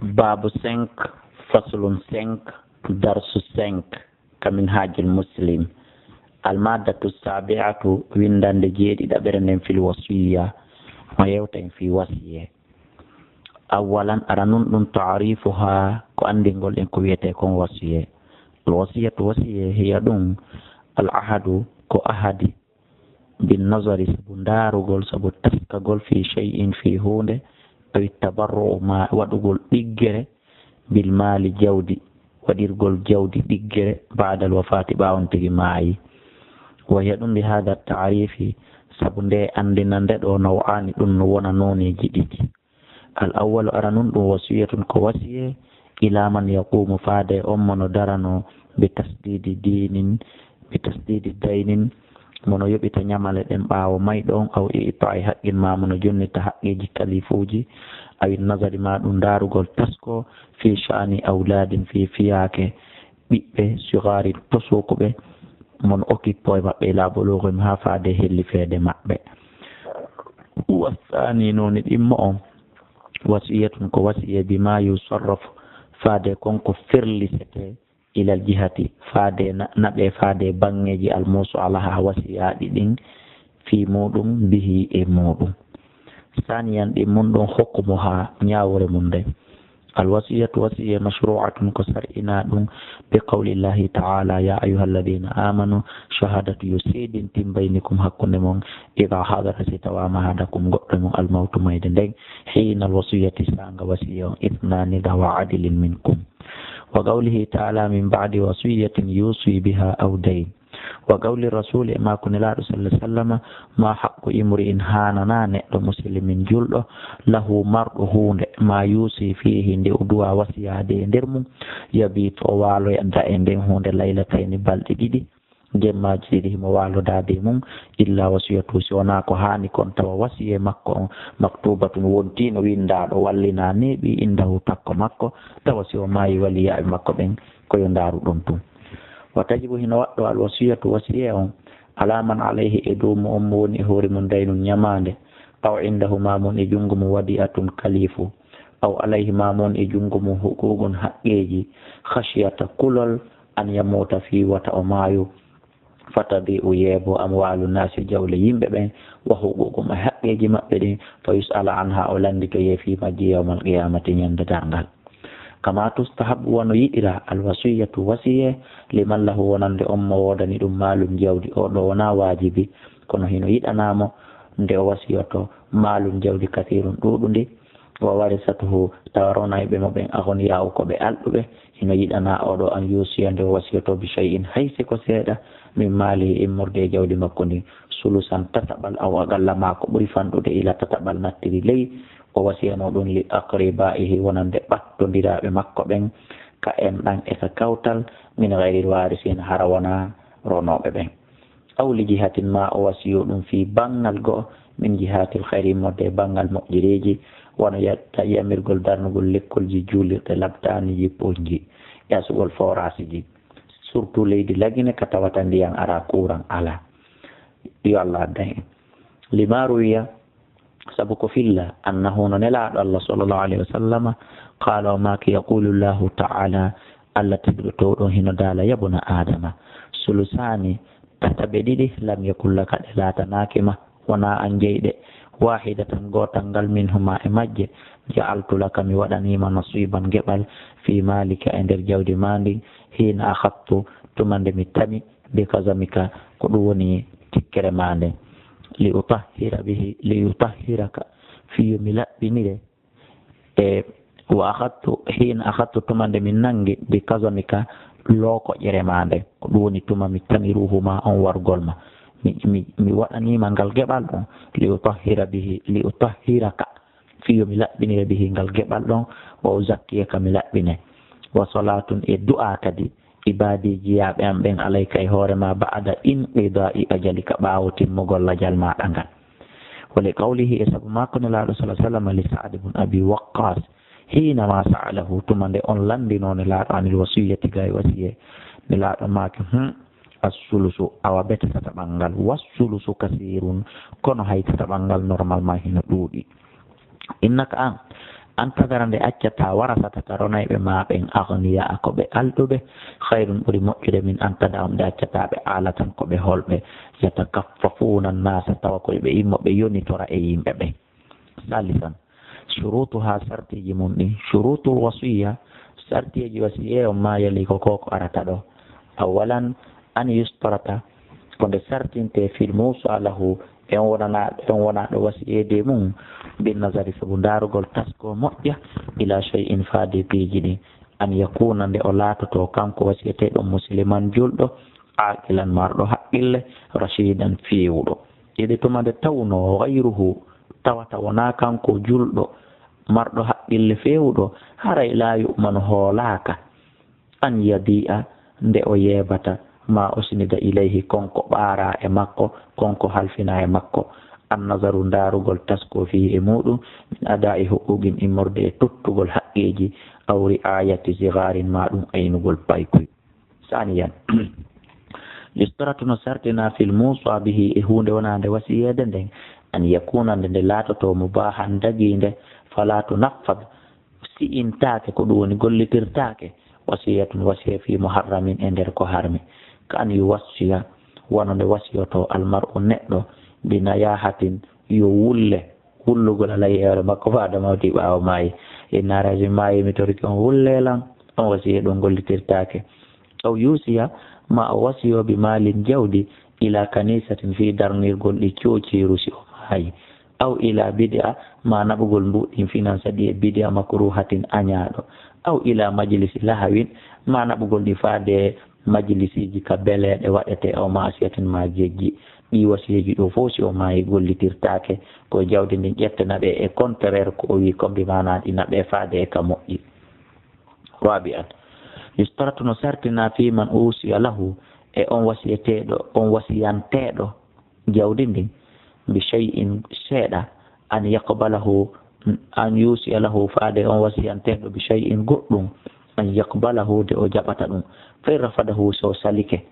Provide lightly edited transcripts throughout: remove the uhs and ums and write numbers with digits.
باب 5 فصل 5 درس 5 كمنهاج المسلم. المادة السابعة ويندان جيدي دبرن في الوصية ما يوتين في وصية. أولا أرنون تعريفها كأندين قول إنكو يتكون وصية. الوصية وصية هي دون العهد كأحد بالنظر سبندار قول سبتسك قول في شيء في هون أو التبرع ما ودقول إجرة بالمال جودي وديرقول جودي إجرة بعد الوفاة باونتي معي. وهي بهذا التعريف سبندي أندنا ندو نوعان دون ونا نوني جديد. الأول أرنون وصية كوصية إلى من يقوم فادي أمن درنو بتسديد دين mono yoɓita ñamale ɗen ɓaawo mayɗon aw itta e haqqin ma mono jonnita haqqeji kalifuji awi nasari ma ɗum darugol tasko fi sha'ani awladin fi fiyake ɓiɓɓe sugari tosokuɓe mono okippo e maɓɓe laɓologomi ha faade helli feede maɓɓe. wasani noni ɗimmo on wasiyatun ko wasiye bima yusarrafu faade konko firlisete ilal jihati faade naɓe faade bangeji almusu alaha wasiyaɗi ɗin fi muɗum bihi e muɗum. saniyan ɗin mun ɗon hokkumo ha ñawore mum nde. alwasiyatu wasiya mashru'atun ko sar'ina ɗum bi qawlillahi ta'ala ya ayuha alladina amanu shahadatu yusidintin baynikum hakkunde mon ida hadara si tawama hadakum goɗɗo mon almawtu mayde nden hina alwasiyati sanga wasiya on ithnani dawa adilin minkum. وقوله تعالى من بعد وصية يوصي بها أو دين. وقول الرسول ما كن الله صلى الله عليه وسلم ما حق امرئ هاننا نئر مسلم جلده له مرء ما يوصي فيه ندعوا وصية درم يبيت والو ينتا اندين هون ليلتين بلدي جمع جيده موالو دادي مون إلا وصية سونا ko hani kon tawa wasiye makko maktubatun wonti no windaɗo wallina neɓi indahu takko makko tawa si o maayi waliyaɓe makko ɓen koyo ndaru ɗon tun. wa tajibu hino waɗɗo alwasiyatu wasiye on ala man alayhi e dow mo on mo woni e hoore mum daynum ñamande aw indahu mamon e jungo mum wadi atun kalifu aw alayhi mamon e jungo mum hukugun haqqeji khashiyata kulol an yamota fi wata o maayo fatadi o yeebo amwalu nasi jawle yimɓe ɓen wa huququm e haqqeji maɓɓe ɗin fa yus'ala anha o landito yeefimajji yawmal qiyamati ñande dangal. kama tustahabu wono yiɗira alwasiyatu wasiye liman lahu wonande on mo wodani ɗum maalum jawdi oɗo wona wajibi kono hino yiɗanamo nde o wasiyoto maalum jawdi kathirun ɗuɗu ndi wa warisatuhu tawarona ɓe mo ɓen agoniyahu koɓe alɗuɓe hino yiɗana oɗo an yusiya nde o wasiyoto bi shay'in haysi ko seeɗa min maali immorde jawdi makko ndi sulusan tataɓal aw agalla ma ko ɓuri fanɗude ila tataɓal nattiri ley o wasiyano ɗum li aqribaihi wonande ɓattodiraɓe makko ɓen ka en ɗan eka kawtal min gayri warisina hara wona ronoɓe ɓen. aw li jihatin ma o wasiyo ɗum fi bangal go'o min jihatil hayri immorde bangal moƴƴireji wono yamirgol darnugol lekkolji juulirɗe labtani jippoji yasugol forage ji surtout leydi lagine ka tawata ndiyan ara courant ala yo Allah addan en. limaru wiya sabu ko filla annahu no nelaɗo Allah sallallahu alayhi wa sallam qala ma ki yaqulu llahu ta'ala Allah tigɗoto ɗon hino dala yabuna adama sulusani tataɓe ɗiɗi lam yakul laka ɗe latanakima wona an jeyɗe wahidatan gotal ngal min huma e majje ja'altu laka mi waɗanima nasiban geɓal fi malika e nder jawdi mandi hina akhadtu tumande mi tami bi kazamika ko ɗum woni tikkere mande li utahhiraka fiyo mi laɓɓinire e wa akhadtu hina akhadtu tumande mi nangi bi kazamika looko ƴere mande ko ɗum woni tuma mi tami ruhuma on wargol ma mi waɗanima ngal geɓal ɗon li utahhiraka fiyo mi laɓɓinire bihi ngal geɓal ɗon wa uzakkiyaka mi laɓɓine wa salatun e du'a kadi ibadiji yaɓe am ɓen alayka e hoorema ba'da inqida'i ajalika ɓaawo timmugol lajal maɗa ngal. wa li qawlihi e sabu makko nelaɗo sallallahu alayhi wa sallam li Sa'd ibn Abi Waqqas hinama sa'alahu tuma nde on landino nelaɗo anil wasiyati gay wasiye nelaɗo make assulusu awa bete tataɓal wassulusu kasirun kono hay tataɓal ngal normalement hino ɗuuɗi. innaka an antadarande accata warasata ka ronayɓe maɓen agniya koɓe alɗuɓe hayrun ɓuri moƴƴude min antadahumde accataɓe alatan koɓe holɓe yatakaffafuna nnasa tawa koyeɓe immoɓe yonitora e yimɓe ɓe. salisan shurutuha sartiji mum ɗi shurutul wasiya sartiji wasiye on ma yali ko koko arata ɗo awalan an yustarata konde sartinte fil musa lahu en wonaɗo wasiyede mum bin nazari sabu darugol tasko moƴƴa ila shay'in faade piiji ɗi an yakuna nde o laatoto kanko wasiyeteɗo musliman julɗo aqilan marɗo haqqille rashidan fewuɗo ɗiɗi tuma nde tawno gayruhu tawata wona kanko julɗo marɗo haqqille fewuɗo haray la yumanu hoolaka an yadi'a nde o yeebata ma usnida ilayhi konko ɓaara e makko konko halfina e makko annazaru darugol tasko fi e muɗum min ada'i huquqin immorde e tottugol haqqeji aw riayati sigarin maɗum aynugol paykoy. saniyan yustaratu no sartina fil musa bihi e hunde wonande wasiyede nden an yakuna nde laatoto mubahan daginde fala tunaffad si intake ko ɗum woni gollitirtake wasiyatun wasiya fi muharramin e nder ko harmi ka an yuwassiya wonode wasiyoto almar'u neɗɗo binayahatin yo wullugol ala yeere makko faada mawti ɓaawo maayi e naraji maayi mi toriki on wullelan on wasiya ɗum gollitirtake aw yusiya ma o wasiyo bi malin jawdi ila kanisatin fi darnirgol ɗi coociru si o maayi aw ila bid'a ma naɓugol mbuɗɗin finance ɗi e bid'a makruhatin añaaɗo aw ila majlisi lahawin ma naɓugol ɗi faade majlisiji ka beleɗe waɗete o masiyatin ma jeggi ɗi wasiyeji ɗo fof si o maayi gollitirtake ko jawdi ndin ƴettanaɓe e contraire ko o wi kombi manaɗi naɓe faade e ka moƴƴi. rabi'an yustaratu no sartina fi man usiya lahu e on wasiyeteɗo on wasiyanteɗo jawdi ndin bi shay'in seeɗa an yaqbalahu an yusiya lahu faade on wasiyanteɗo bi shay'in goɗɗum an yaqbalahu de o jaɓata ɗum fay rafadahu so salike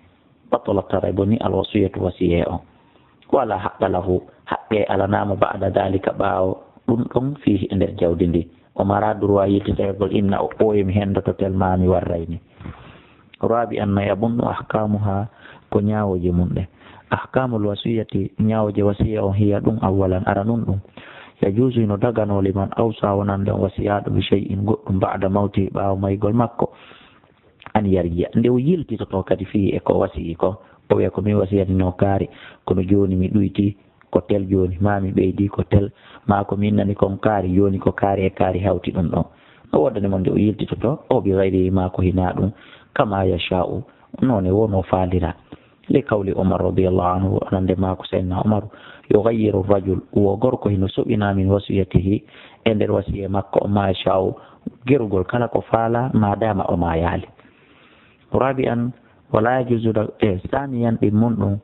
batolotare boni alwasiyatu wasiye on wala haqqa lahu haqqe alanama ba'da dalika ɓaawo ɗum ɗon fihi e nder jawdi ndi o mara droit yittetegol inna o ɓooyimi hendoto tel mami warrayni. rabi an no yaɓunɗo ahkamuha ko ñawoji mum ɗe ahkamul wasiyati ñawoje wasiya on hiya ɗum awalan ara nun ɗum yajuusu no dagano liman awsa wonande on wasiyaɗo bi shay'in goɗɗum ba'da mawti ɓaawo maygol makko an yarjiya nde o yiltitoto kadi fi e ko wasiyi ko o wiya ko min wasiyatino kaari kono joni mi ɗuyti ko tel joni mami ɓeydi ko tel ma ko min nani kon kaari joni ko kaari e kaari hawti ɗum ɗon o woddanimo nde o yiltitoto o bi gayri ma ko hina ɗum kama yasha'u noone wono faalira li kawli umar radiallahu anhu anande mako sayyidina umar yughayyiru rajul wo gorko hino soɓina min wasiyatihi e nder wasiye makko o ma yasha'u gerugol kala ko faala madama o ma yaali. rabi'an wala yajuzu saniyan ɗin mun ɗum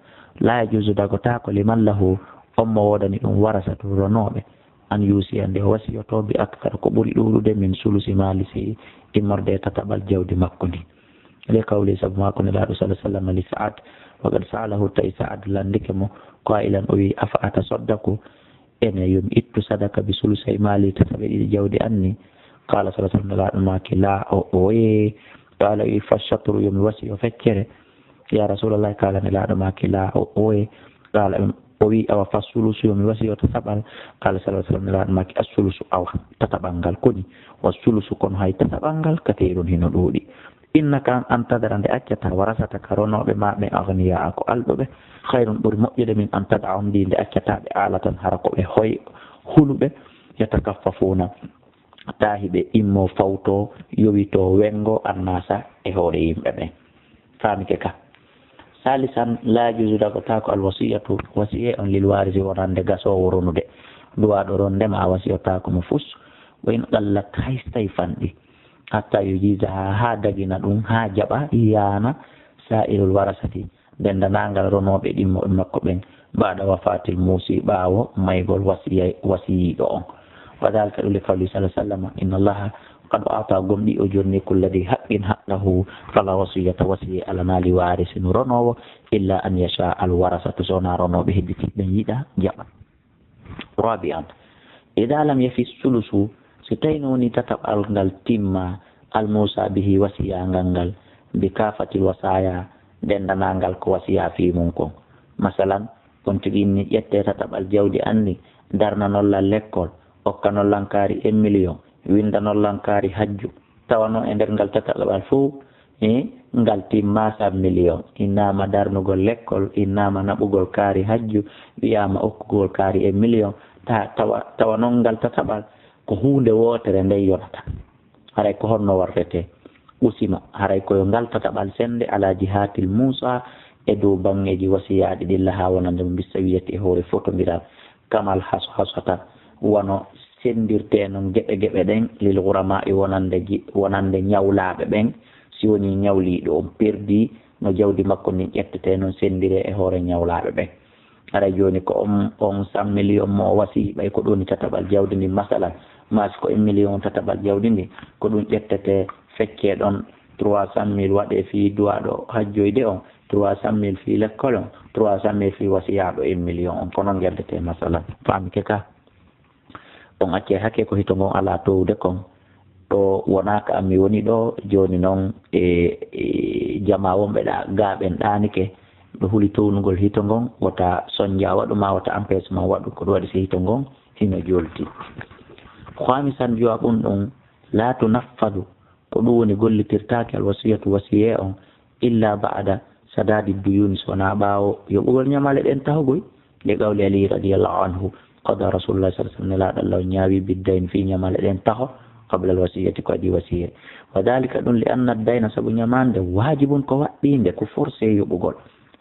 la yajuzu dagotako liman lahu on mo wodani ɗum warasatu ronoɓe an yusiya nde wasiyoto bi akthar ko ɓuri ɗuɗude min sulusi malisi immorde tataɓal jawdi makko ndi li kawli sabu mako nelaɗo sallah sallam li sa'ad waqad sa'alahu tawi sa'ad landike mo qailan o wi afa atasaddaku ene yomi ittu sadaka bi sulusay mali tataɓe ɗiɗi jawdi anni qala sallah sallam nelaɗo maki la o oye qala wi fashatru yomi wasiyo feccere ya rasulallah kala nelaɗo maki la o oye qala o wi awa fa sulusu yomi wasiyo tataɓal qala sallah sallam nelaɗo maki assulusu awa tataɓal ngal koni wa sulusu kono hay tataɓal ngal katirun hino ɗuuɗi innaka an tadara nde accata warasata ka ronoɓe maɓe agniya ko alɗuɓe hayrun ɓuri moƴƴude min an tada on ndi nde accataɓe alatan hara koɓe hoy huluɓe yatakaffafuna tahiɓe immo fawto yowito wengo annasa e hoore yimɓe ɓen famike ka. salisan la yajuzu dagotako alwasiyatu wasiye on lil warisi wonande gasowo ronude duwaɗo rondema a wasiyotako mo fus wa in qallat haystay fanɗi hatta yujiza ha dagina ɗum ha jaɓa yana sa'irul warasati dendanangal ronoɓe ɗimmoɓe makko ɓen baɗa wafatil muusi ɓaawo maygol wasiyiɗo on wadalika ɗum li kawli sallah sallam inna allaha qad ata gomɗi o jonni kulladi haqqin haqqahu fala wasiyata wasiye alanali warisin ronowo illa an yasha al warasatu sowna ronoɓe hedditiɓe yiiɗa jaɓa. rabi'an ida lam yafi sulusu so tawi woni tataɓal ngal timma almusa bihi wasiyangal ngal bi kafatil wasaya dendanangal ko wasiya fi mum kon masalan on tigi ni ƴette tataɓal jawdi anni darnanollal l'école hokkanollankaari 1 million windanollankaari hajju tawano e nder ngal tataɓal fof ngal timma 100 million innama darnugol l'école innama naɓugol kaari hajju wiyama hokkugol kaari 1 million tawa noon ngal tataɓal ko hunde wotere nde yonata haray ko honno warrete usima haray koyo ngal tataɓal sende ala jihatil musa e dow bangeji wasiyaɗi ɗilla ha wonande mo bissa wiyete e hoore fotodiral kamal hasatan wono sendirte noon geɓe ɗen lil gurama e wonande ñawlaɓe ɓen si woni ñawliɗo on perdi no jawdi makko ndin ƴettete noon sendire e hoore ñawlaɓe ɓen haray joni ko on 100 million mo wasi ɓay ko ɗoni tataɓal jawdi ndi masalan masi ko 1 million tataɓal jawdi ndi ko ɗum ƴettete fecce ɗon 300 000 waɗe fi duwaɗo hajjoyde on 300 000 fi l'école on 300 000 fi wasiyaɗo 1 million on kono gerdete masalan famike ka on acce hakke ko hito ngon ala towde kon ɗo wonaka ami woni ɗo joni noon e jama wonɓe ɗa gaɓen ɗanike ɗo huuli townugol hito ngon wota soñdia waɗuma wota empêchement waɗu ko ɗum waɗi so hito ngon hino jolti hamisan jowa ɓum ɗum la tunaffadu ko ɗum woni gollitirtake alwasiyatu wasiye on illa ba'da sadadi duyuni sona ɓawo yoɓugol ñamale ɗen tahugoy nde gawli ali radiallahu anhu qada rasulullah sa sallam nelaɗo allah ñaawi biddayn fi ñamale ɗen taho qabla alwasiyati ko adi wasiye wa dalika ɗum li anna dayna saabu ñamande wajibun ko waɗɗinde ko forcé yoɓugol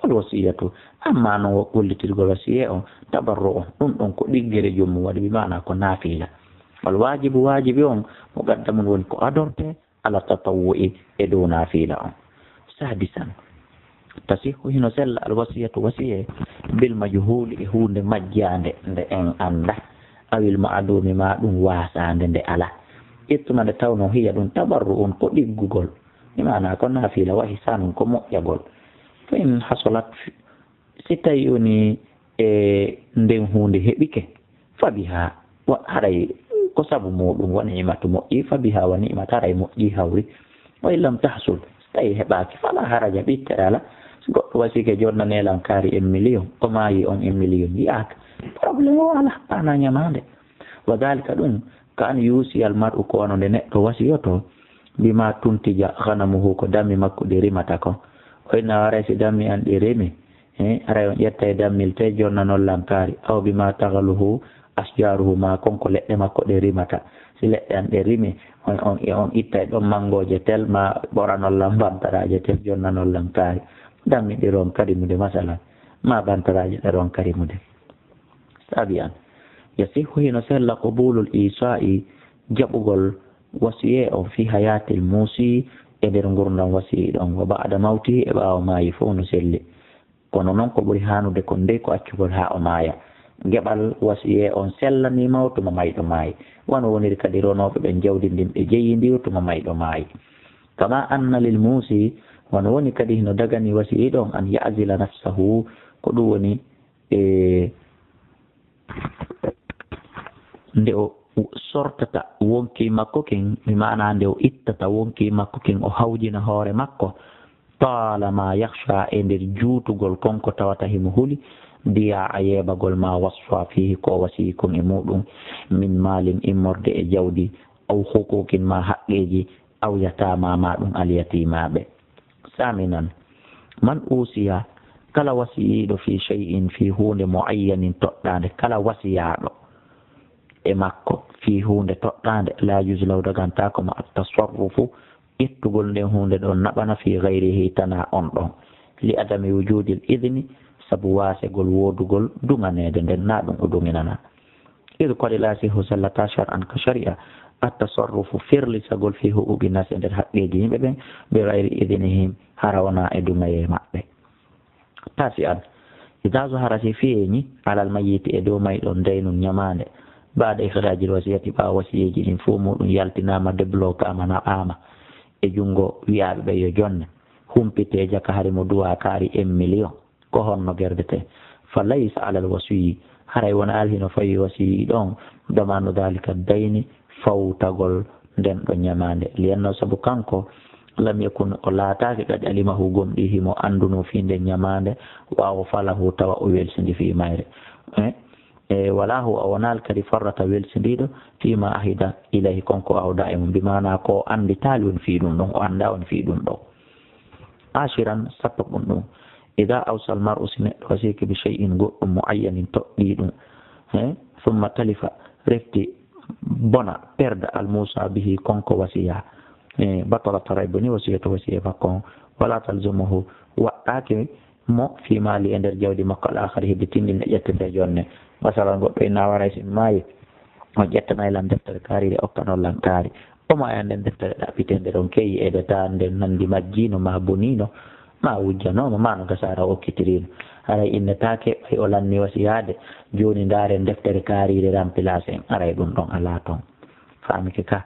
alwasiyatu amma noon gollitirgol wasiye on tabarru on ɗum ɗon ko ɗiggere jommum waɗi bimana ko naafila wal wajibu wajibi on mo gaddamun woni ko adorte ala tatawu'i e dow naafila on sadisan tasihu hino sella alwasiyatu wasiye bil majhuli e hunde majjande nde en anda awil ma'adumi ma ɗum wasande nde ala ittuma nde tawno hiya ɗum tabarru on ko ɗiggugol imana ko naafila wahi sanum ko moƴƴagol fa in hasolat si tawi woni e nden hunde heɓike fabiha haray ko sabu muɗum wa ni'matu moƴƴi fabiha wa ni'mat haray moƴƴi hawri wa illam tahsul tawi heɓaki fala haraja ɓittere ala goɗɗo wasike jonnanelan kaari 1 million o maayi on 1 million yiyaka probléme o ala ana ñamande wa dalika ɗum ka an yuusi almar'u ko wano nde neɗɗo wasiyoto bima tuntija hanamuhu ko dammi makko ɗi rimata kon o inna waray si dammi an ɗi rimi aray on ƴetta e dammil te jonnanollan kaari aw bima tagaluhu asjaruhu ma konko leɗɗe makko ɗe rimata si leɗɗe an ɗe rimi on itta e ɗon mangoje tel ma ɓoranollan bantaraje tel jonnanollan kaari dammi ɗi ron karimude masalan ma bantaraje ɗe ron karimude sabi an yasihu hino sella qubulul isa'i jaɓugol wasiye on fi hayatil musi e nder gurdam wasiyi ɗon wa ba'da mawtihi e ɓawo maayi fof no selli kono noon ko ɓuri hanude kon ndey ko accugol ha o maaya geɓal wasiye on sellanima tuma mayɗo maayi wono woniri kadi ronoɓe ɓen jawdi ndin ɓe jeyidi tuma mayɗo maayi kama anna lil musi wono woni kadi no dagani wasiyi ɗon an ya'zila nafsahu ko ɗum woni nde o sortata wonki makko kin mi mana nde o ittata wonki makko kin o hawjina hoore makko talama yakhsha e nder juutugol konko tawata himo huli ndiya a yeɓagol ma wasfa fihi ko wasiyi kon e muɗum min malin immorde e jawdi aw hukukin ma haqqeji aw yatama ma ɗum alyatimaɓe saminan man usiya kala wasiyiɗo fi shay'in fi hunde muayyanin toɗɗade kala wasiyaɗo e makko fi hunde toɗɗade la yuzlaw dagantako ma attasarrufu ittugol nden hunde ɗon naɓana fi gayrihi tana on ɗon li adami wujudil idni sabu wasegol wodugol duganede nden na ɗum o duginana id kodi lasihu sallata shar'an ka sharia attasarrufu firlisagol fi huquqi nas e nder haqqeji yimɓe ɓen ɓe gayri idnihim hara wona e dugaye maɓɓe tasi an ida zahara si feeñi alal mayiti e dow mayɗon ndeynum ñamande baada ihrajil wasiyati ɓawa wasiyeji ɗin fo muɗum yaltinama déblocama naɓama e jungo wiyaɓe ɓe yo jonne humpite jaka hari mo duwa kaari 1 million ko honno gerdete fa laysa alal wasiyi haray wona alhino fawi wasiyi ɗon damanu dalika dayni fawtagol nden ɗo ñamande liyanno sabu kanko lam yakun o laatake kadi alimahu gomɗi himo anduno fi nde ñamande wawo falahu tawa o welsidi fi mayre e wala hu o wonal kadi farrata welsidiɗo fima ahida ilayhi konko awda e mum mbimana ko andi taali on fi ɗum ɗon o anda on fi ɗum ɗo ashiran sappo ɗum ɗum ida awsal mar'u si neɗɗo wasiki bi shay'in goɗɗum muayyanin toɗɗi ɗum summa talifa refti bona perde almusa bihi konko wasiya batala taraybo ni wasiya to wasiya makko on wala talzumuhu waɗɗake mo fi mali e nder jawdi makko al akhari hedde tindinɗe ƴettete jonne masalan goɗɗo e nawara sin maayi o ƴettanayi lan deftere kaarire okkanon lan kaari omo aya nden deftere ɗaɓɓite nder on keyi edeta nden nandi majjino ma bonino ma wujjanoma ma no gasara okkitirino aray innetake ɓay o lanni wasiyade joni ndaren deftere kaarire remplace en aray ɗum ɗon ala toon famike ka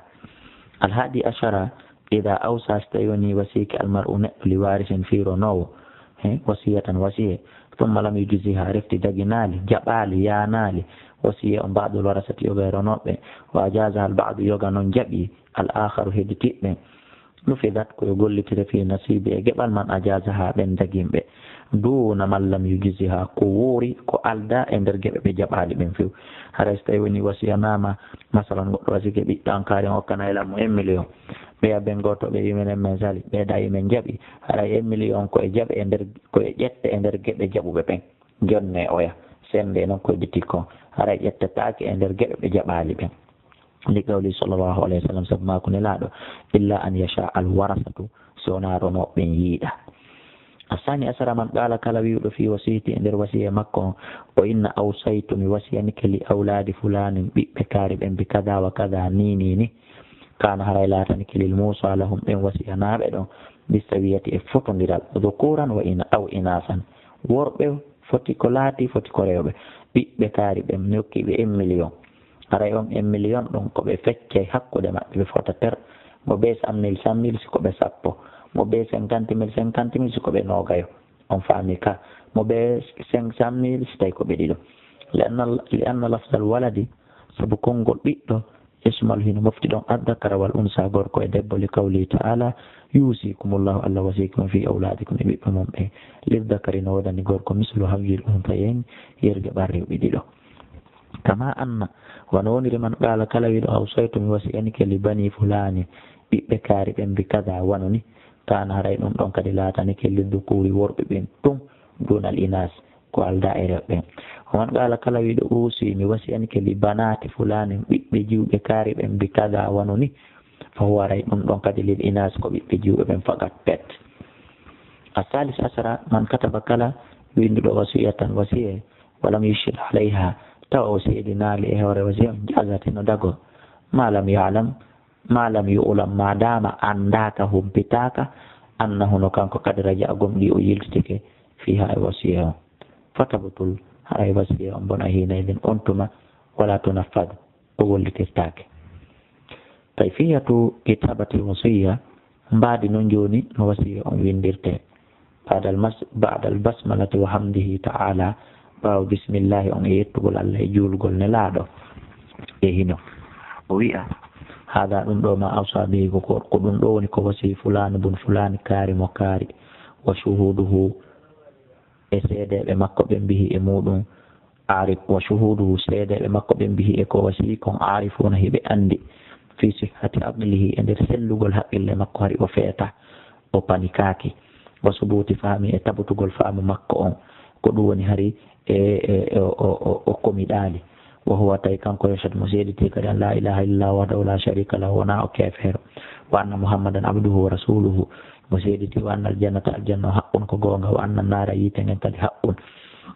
alhaadi ashara ida awsa so tawi woni wasiki almar'u neɗɗo li warisen fironowo wasiyatan wasiye ثم لم يجزها رفتي دقنالي جبالي يانالي وصية بعض الورثة يغيرون وأجازها البعض يغنون جبي الآخر هدتئ نفذت كو يقول لك في نصيبه قبل من أجازها بين دقين بي دون من لم يجزها قوري كو ألدا اندر جبالي من فيو هذا يستيوني وصية ناما مثلا وصية بيتانكاري وكنا إلى 1 مليون ɓeya ɓen goto ɓe yimenen men sali ɓeeɗa yimen jaaɓi haɗa 1 million koye jaɓe e nder koye ƴette e nder geɓe jaɓuɓe ɓen jonne oya sende noon koye biti kon haɗa ƴettetake e nder geɓe ɓe jaɓali ɓen li qawli sallllahu alayhi wa sallam sabu mako nelaɗo illa an yasha al warasatu sowona ronoɓen yiiɗa asani asara man qala kala wiwɗo fi wasiyati e nder wasiya makko o inna awsaytu mi wasiyanike li awladi fulanin ɓiɓɓe kaari ɓen bi kada wa kada ni kana haray latani kilil musa lahum ɓen wasiyanaɓe ɗon bisawiyati e fotodiral dhukuran wa aw inasan worɓe foti ko laati foti ko rewɓe ɓiɓɓe kaari ɓen nokkiɓe 1 million haray on 1 million ɗon koɓe fecce hakkude maɓɓe ɓe fota ter mo ɓe 100 000 siko ɓe sappo mo ɓe 50 000 siko ɓe nogayo on faami ka mo ɓe 500 000 si tawi ko ɓe ɗiɗo li anna lafdal waladi sabu konngol ɓiɗɗo ismal hino mofti ɗon addakara wal unsa gorko e debbo li kawli ta'ala yusikumullahu allah wasikum fi awladikum e ɓiɓɓe mum ɓe liddakari no wodani gorko mislu hawjil untayen yerge ɓarrewɓe ɗiɗo kama anna wono woniri man qala kala wiɗo awsaytu mi wasiyanike li bani fulani ɓiɓɓe kaari ɓen bi kada wano ni kana haray ɗum ɗon kadi laatanike liddukuri worɓe ɓen ɗum dunal inas ko alda e rewɓe oman qala kala wiɗo usi mi wasiyanike li banati fulani ɓiɓɓe jiwɓe kaari ɓen bi kada wano ni fa waray ɗum ɗon kadi lil inas ko ɓiɓɓe jiwɓe ɓen fakat pet asalis asara man kataba kala winduɗo wasiyatan wasiye walam yushir alayha tawa o seedinali e hoore wasiya jagatino dago malam yalam malam yu'lam madama andaka humpitaka annahu no kanko kadi raja gomɗi o yiltitike fiha e wasiya o fatabatul haray wasiya on bona hinaydin on tuma wala tunaffad o wollitirtake kayfiyatu kitabati wasiya mbaadi noon joni no wasiya on windirte ba'da albasmalati wa hamdihi ta'ala ɓaawo bisimillahi on e yettugol allah e juulgol nelaaɗo e hino o wi'a haada ɗum ɗo ma awsa bihi ko ɗum ɗo woni ko wasi fulani bun fulani kaari mo kaari wa shuhuduhu e seedeɓe makko ɓe mbihi e muɗum arif wa shuhuduhu seedeɓe makko ɓe mbihi e ko wasi kon arifuna hiɓe andi fi sihhati aqlihi e nder sellugol haqqille makko hari o feeta o panikaki wa subuti faami e tabutugol faamu makko on ko ɗum woni hari o komiɗaali wa huwa tawi kanko yashhadu mo seediti kadi an la ilaha illallah wahdahu la sharika lahu wona o keefeero wa anna muhammadan abduhu wa rasuluhu mo seediti wa anna aljannata aljanna haqqun ko goonga wa anna naara yiite ngen kadi haqqun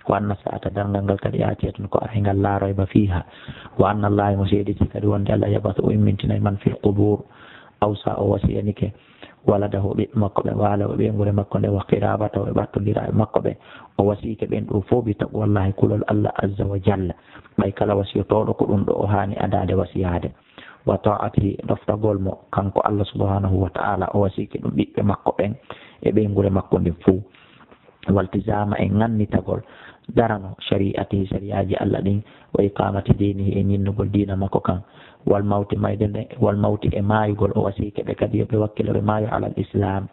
wa anna sa'ata darngal ngal kadi aatiyatun ko arengal la rayba fiha wa anna allahi mo seediti kadi wonde allah yabathu o immintinay man fil qubur awsa o wasiyanike waladahu ɓiɓɓe makko ɓe waala o ɓeygure makko nde wa qirabata o e ɓattodira e makko ɓe o wasike ɓen ɗo fof bi taɓu wallahi kulol allah azza wa jalla ɓay kala wasiyotoɗo ko ɗum ɗo o hani adade wasiyade wa ta'atihi doftagol mo kanko allah subhanahu wa ta'ala o wasike ɗum ɓiɓɓe makko ɓen e ɓeygure makko ndin fuu والتزام إن غني تقول درنو شريعته شريعة الله دين وإقامة دينه إن ينقل دين مكوكا والموت ما يدن والموت ما يقول وسيك بكدي بوكل بما على الإسلام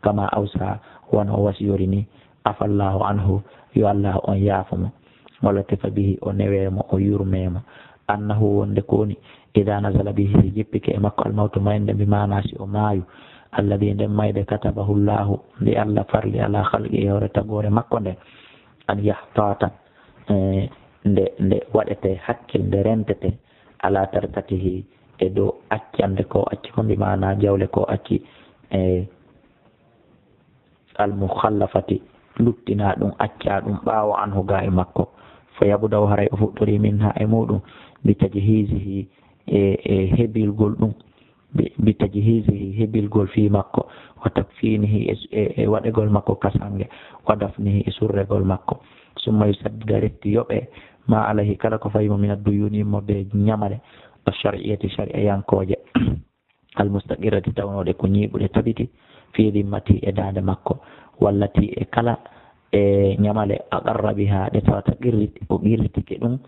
كما أوسع وأنه وسيورني عفى الله عنه يو الله أن يعفم ولطف به ونويم ويرميم أنه وندكوني إذا نزل به جبك مكة الموت ما يندم بما ناسي ومايو الذي عندما كتبه الله لألا فرلي على خلقه ورتقور مكة أن يحتاط waɗete hakkilde rentete ala tarkatihi e dow accande ko acci ko mbi mana jawle ko acci almukhallafati luttina ɗum acca ɗum ɓaawo anhu ga e makko fo yabudaw haray o fuɗɗori min ha e muɗum bi tajhisihi e heɓilgol ɗum bi tajhisihi heɓilgol fi makko wa takfinihi e waɗegol makko kasange wa dafnihi e surregol makko summa yusaddida retti yoɓe ma alayhi kala ko fayimo min adduyuni mode ñamale o shar'iyati sharia yankoje almustaqirati tawnode ko ñiiɓuɗe tabiti fi dimmati e dande makko wallati e kala e ñamale aqarra biha ɗe tawata o qirritike ɗum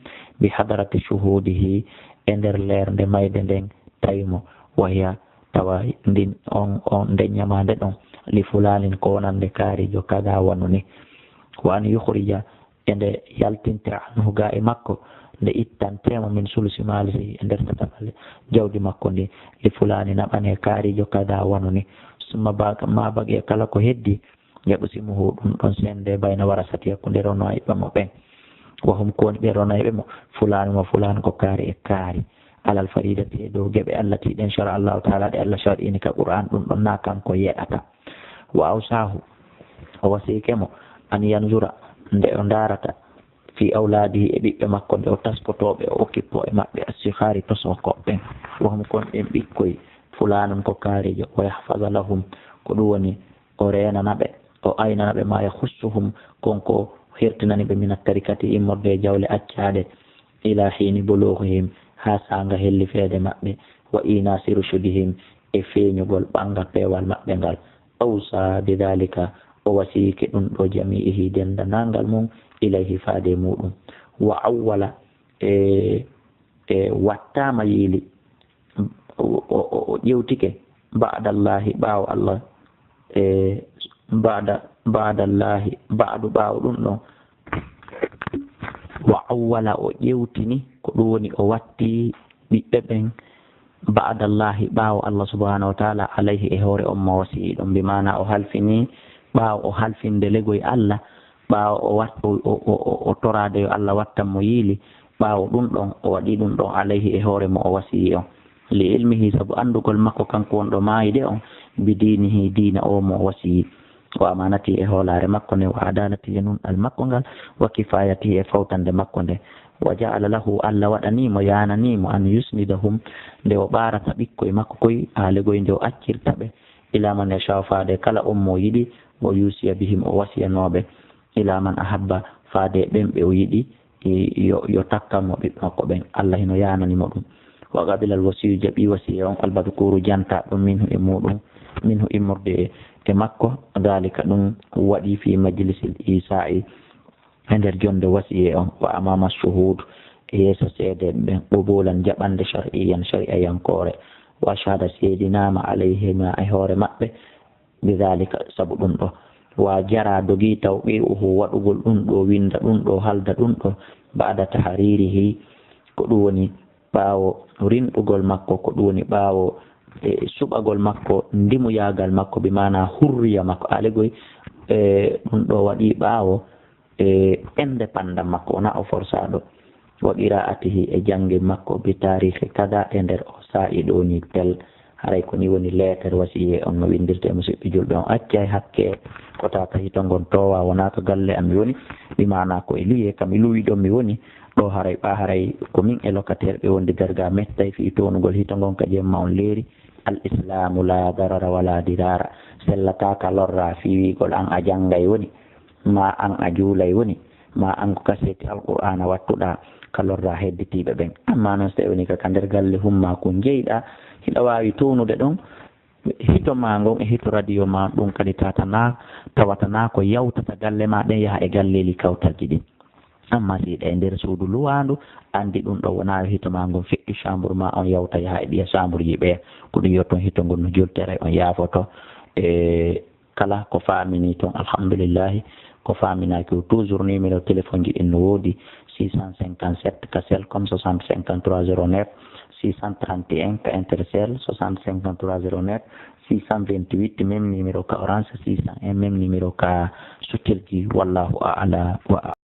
bi hadarati shuhudihi e nder leerde mayde nden tawimo wahiya tawa ndin on nde ñamande ɗon li fulanin ko wonande kaarijo kada wanu ni wa an yukhrija e nde yaltinte anhu ga e makko nde ittantemo min sulusi malisi e nder tataɓale jawdi makko ndi li fulani naɓane kaarijo kada wanu ni summa ma bagi kala ko heddi yaɓusimuhu ɗum ɗon sende bayna warasati hakkunde ronoyɓe mo ɓen wahum koni ɓe ronoyɓe mo fulani mo fulani ko kaari e kaari alal faridati e dow geɓe allah tiɗen chara allahu taala ɗe allah shar'ini ka qur'an ɗum ɗon na kanko yeɗata wa awsahu o wasikemo an yanzura nde o darata fi awladihi e ɓiɓɓe makko nde o taskotoɓe o okkippo e maɓɓe assihari tosokoɓɓen wahum kon ɓen ɓikkoy fulanum ko kaarijo wa yahfaza lahum ko ɗum woni o renanaɓe o aynanaɓe ma yahussuhum konko hertinani ɓe min attarikati immorde e jawle accaɗe ila hini bulughihim ha sanga helli feede maɓɓe wa inasi rushudihim e feeñugol ɓangal peewal maɓɓe ngal awsa bidalika o wasiki ɗum ɗo jami'ihi dendanangal mum ilayhi faade muɗum wa awwala e wattama yiili o ƴewtike ba'dallahi ɓaawo allah e ba'dallahi ba'du ɓaawo ɗum ɗon wa awwala o ƴewtini ko ɗum woni o watti ɓiɓɓe ɓen ba'dallahi ɓaawo allah subhanahu wa ta'ala alayhi e hoore on mo wasi ɗon bi mana o halfini ɓaawo o halfinde legoy allah ɓaawo o torade yo allah wattan mo yiili ɓaawo ɗum ɗon o waɗi ɗum ɗon alayhi e hoore mo o wasi on li ilmihi sabu andugol makko kanko wonɗo maayide on bi dinihi diina o mo wasi o amanati e hoolare makko nde wa adalati e nun al makko ngal wa kifayati e fawtande makko nde wa ja'ala lahu allah waɗanimo yananimo an yusnidahum nde o ɓarata ɓikkoye makko koye haalegoye nde o accirta ɓe ila man yasha faade kala on mo yiɗi o yusiya bihim o wasiyanoɓe ila man ahabba faade ɓen ɓe o yiɗi yo takkanmo ɓiɓɓe makko ɓen allah hino yananimo ɗum wa qabilal wasiyu jaɓi wasiya on albadkuru janta ɗum minhu e muɗum minhu immorde e makko dalika ɗum waɗi fi majlisil isa'i e nder jonde wasiye on wa amama shuhud e yeeso seede ɓen ɓubulan jaɓande shar'iyan sharia yankore wa shahada seedinama alayhima e hoore maɓɓe bidalika sabu ɗum ɗo wa jara dogi taw ɓi'uhu waɗugol ɗum ɗo winda ɗum ɗo halda ɗum ɗo ba'da taharirihi ko ɗum woni ɓaawo rinɗugol makko ko ɗum woni ɓaawo e suɓagol makko ndimuyagal makko bi mana hurriya makko alegoy ɗum ɗo waɗi ɓaawo e indépendant makko wona o forsaɗo wa qira'atihi e jangge makko bi tarihi kada e nder o sa'i ɗo ni tel haray ko ni woni lettere wasiye on no windirte musidɓe julɓe on acca e hakke ko tata hito gon towa wona to galle am mi woni ɗi mana ko e liye kam mi luwi ɗon mi woni ɗo haray ɓa haray komin e locataire ɓe wondi darga mettay fi tonugol hito gon ka jemma on leeri al islamu la darara wala dirara sellataka lorra fiwigol an a janggay woni ma an a juulay woni ma an ko kaseti alqur'ana wattuɗa ka lorra hedditiɓe ɓen amma noon so tawi woni kaka nder galle humma ko jeyɗa hiɗa wawi townude ɗon hito ma ngon e hito radio ma ɗum kadi tawatana ko yawtata galle ma ɗen yaha e galleli kawtalji ɗin. amma si ɗe nder suudu luwandu andi ɗum ɗo wona hito ma ngon feƴƴi chambre ma on yawta yaha e ɗiya chambre ji ɓe ko ɗum yotton hito ngon no jultere on yaafoto e kala ko famini toon alhamdulillahi ko faminaki o toujours numéro téléphone ji ɗin no woodi 657 ka Selcom 60 53 09 631 ka Intercell 60 53 09 628 même numéro ka Orange 601 même numéro ka Sotelji wallahu a'la wa